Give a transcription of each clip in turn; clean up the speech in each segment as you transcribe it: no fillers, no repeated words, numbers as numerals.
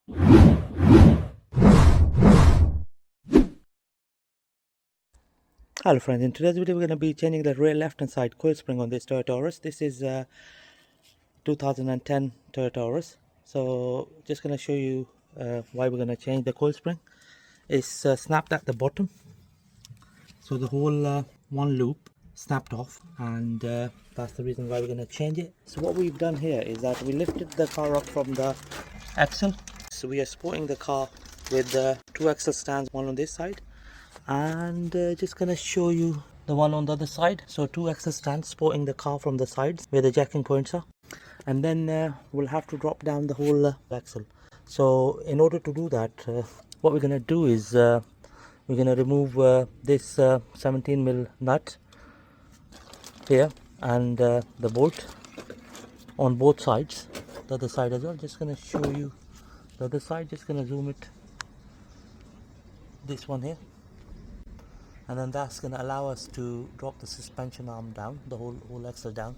Hello friends, in today's video we're going to be changing the rear left hand side coil spring on this Toyota Auris. This is 2010 Toyota Auris. So just going to show you why we're going to change the coil spring. It's snapped at the bottom, so the whole one loop snapped off, and that's the reason why we're going to change it. So what we've done here is that we lifted the car up from the axle. So we are supporting the car with two axle stands, one on this side, and just gonna show you the one on the other side. So two axle stands supporting the car from the sides where the jacking points are, and then we'll have to drop down the whole axle. So in order to do that, what we're gonna do is we're gonna remove this 17mm nut here and the bolt on both sides, the other side as well. Just gonna show you the other side, just gonna zoom it, this one here, and then that's going to allow us to drop the suspension arm down, the whole axle down,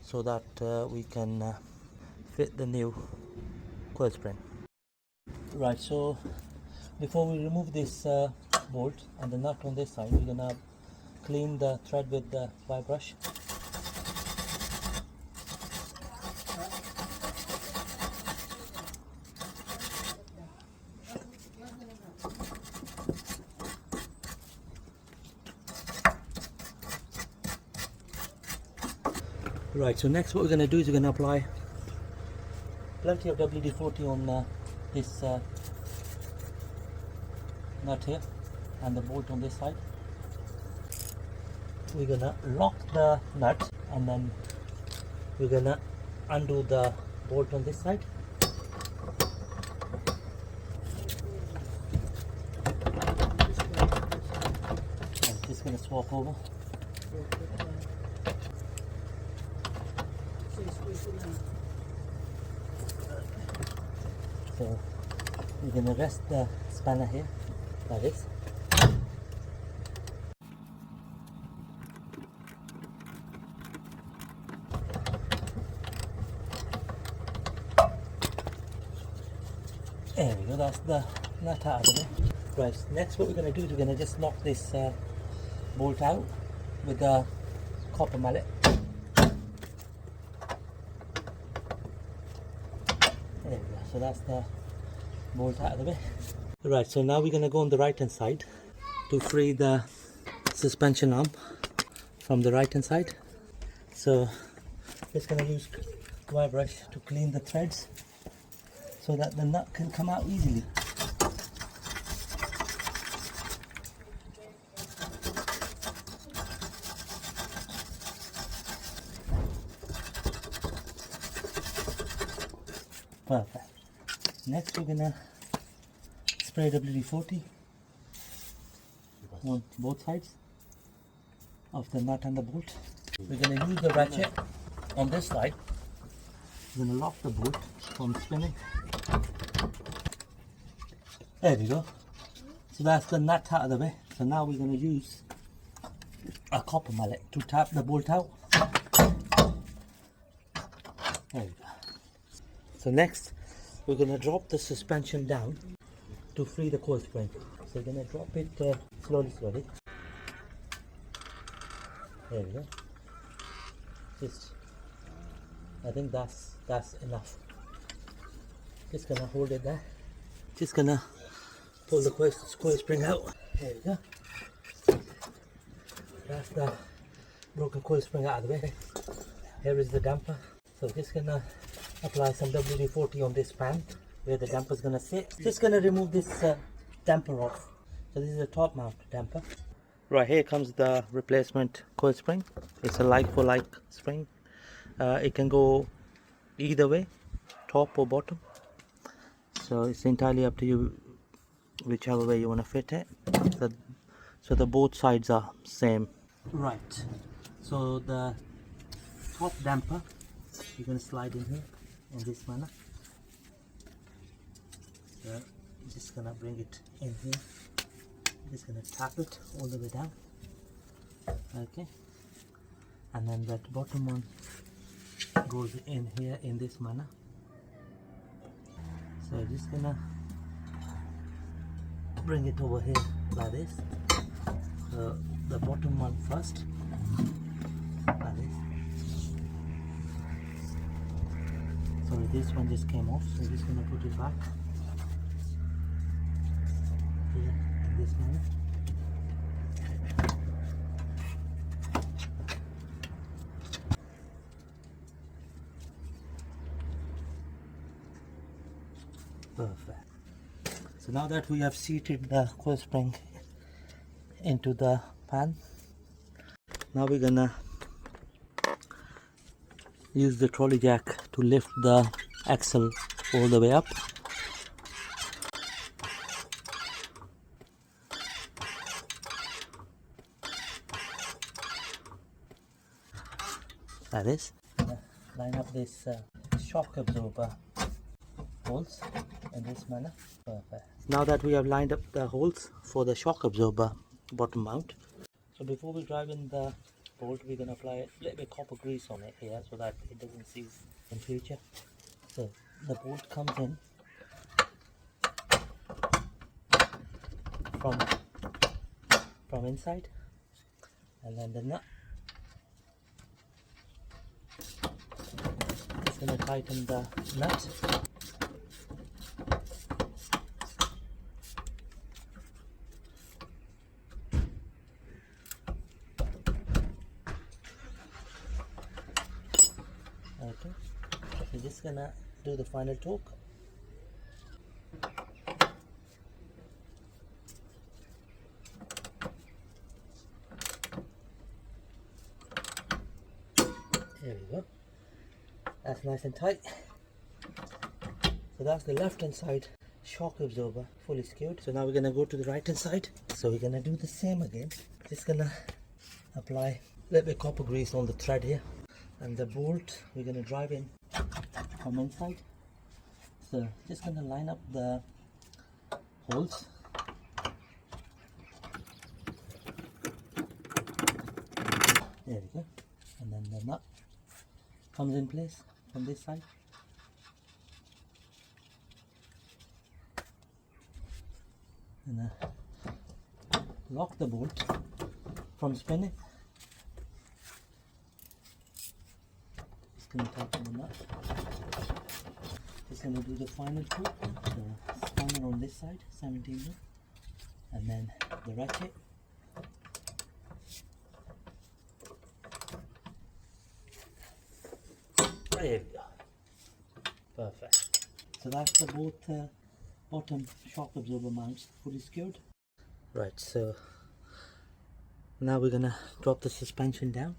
so that we can fit the new coil spring. Right, so before we remove this bolt and the nut on this side, we're going to clean the thread with the wire brush. Right, so next what we're going to do is we're going to apply plenty of WD-40 on this nut here and the bolt on this side. We're going to lock the nut and then we're going to undo the bolt on this side. I'm just going to swap over. So we're going to rest the spanner here, like this. There we go, that's the nut out of it. Right, next what we're going to do is we're going to just knock this bolt out with the copper mallet. There we go, so that's the bolt out of the way. Right, so now we're going to go on the right hand side to free the suspension arm from the right hand side. So just going to use wire brush to clean the threads so that the nut can come out easily. Perfect. Next we're gonna spray WD-40 on both sides of the nut and the bolt. We're gonna use the ratchet on this side. We're gonna lock the bolt from spinning. There we go. So that's the nut out of the way. So now we're gonna use a copper mallet to tap the bolt out. There we go. So next, we're going to drop the suspension down to free the coil spring. So we're going to drop it slowly. There we go. Just, I think that's enough. Just going to hold it there. Just going to pull the coil spring out. There we go. That's the broken coil spring out of the way. Here is the damper. So just going to apply some WD-40 on this pan where the damper is going to sit. Just going to remove this damper off. So this is a top mount damper. Right, here comes the replacement coil spring. It's a like for like spring. It can go either way, top or bottom. So it's entirely up to you whichever way you want to fit it. So the both sides are same. Right, so the top damper, you're going to slide in here in this manner. So I'm just going to bring it in here. I'm just going to tap it all the way down. Okay, and then that bottom one goes in here in this manner. So just gonna bring it over here like this. So the bottom one first, like this. Sorry, this one just came off, so just gonna put it back here in this manner. Perfect. So now that we have seated the coil spring into the pan, now we're gonna use the trolley jack to lift the axle all the way up. Like this. Line up this shock absorber holes in this manner. Perfect. Now that we have lined up the holes for the shock absorber bottom mount, so before we drive in the bolt, we're going to apply a little bit copper grease on it here so that it doesn't seize in future. So the bolt comes in from inside, and then the nut is going to tighten the nut. Okay, so just gonna do the final torque. There we go. That's nice and tight. So that's the left hand side shock absorber fully skewed. So now we're gonna go to the right hand side. So we're gonna do the same again. Just gonna apply a little bit copper grease on the thread here, and the bolt we're gonna drive in from inside. So just gonna line up the holes. There we go. And then the nut comes in place from this side. And lock the bolt from spinning. Just gonna tighten the nut. Just gonna do the final torque. So spanner on this side, 17 mil, and then the ratchet. There we go. Perfect. So that's the both bottom shock absorber mounts fully secured. Right, so now we're gonna drop the suspension down.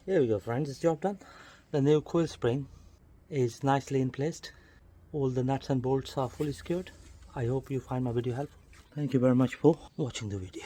Here we go, friends, it's job done. The new coil spring is nicely in place. All the nuts and bolts are fully secured. I hope you find my video helpful. Thank you very much for watching the video.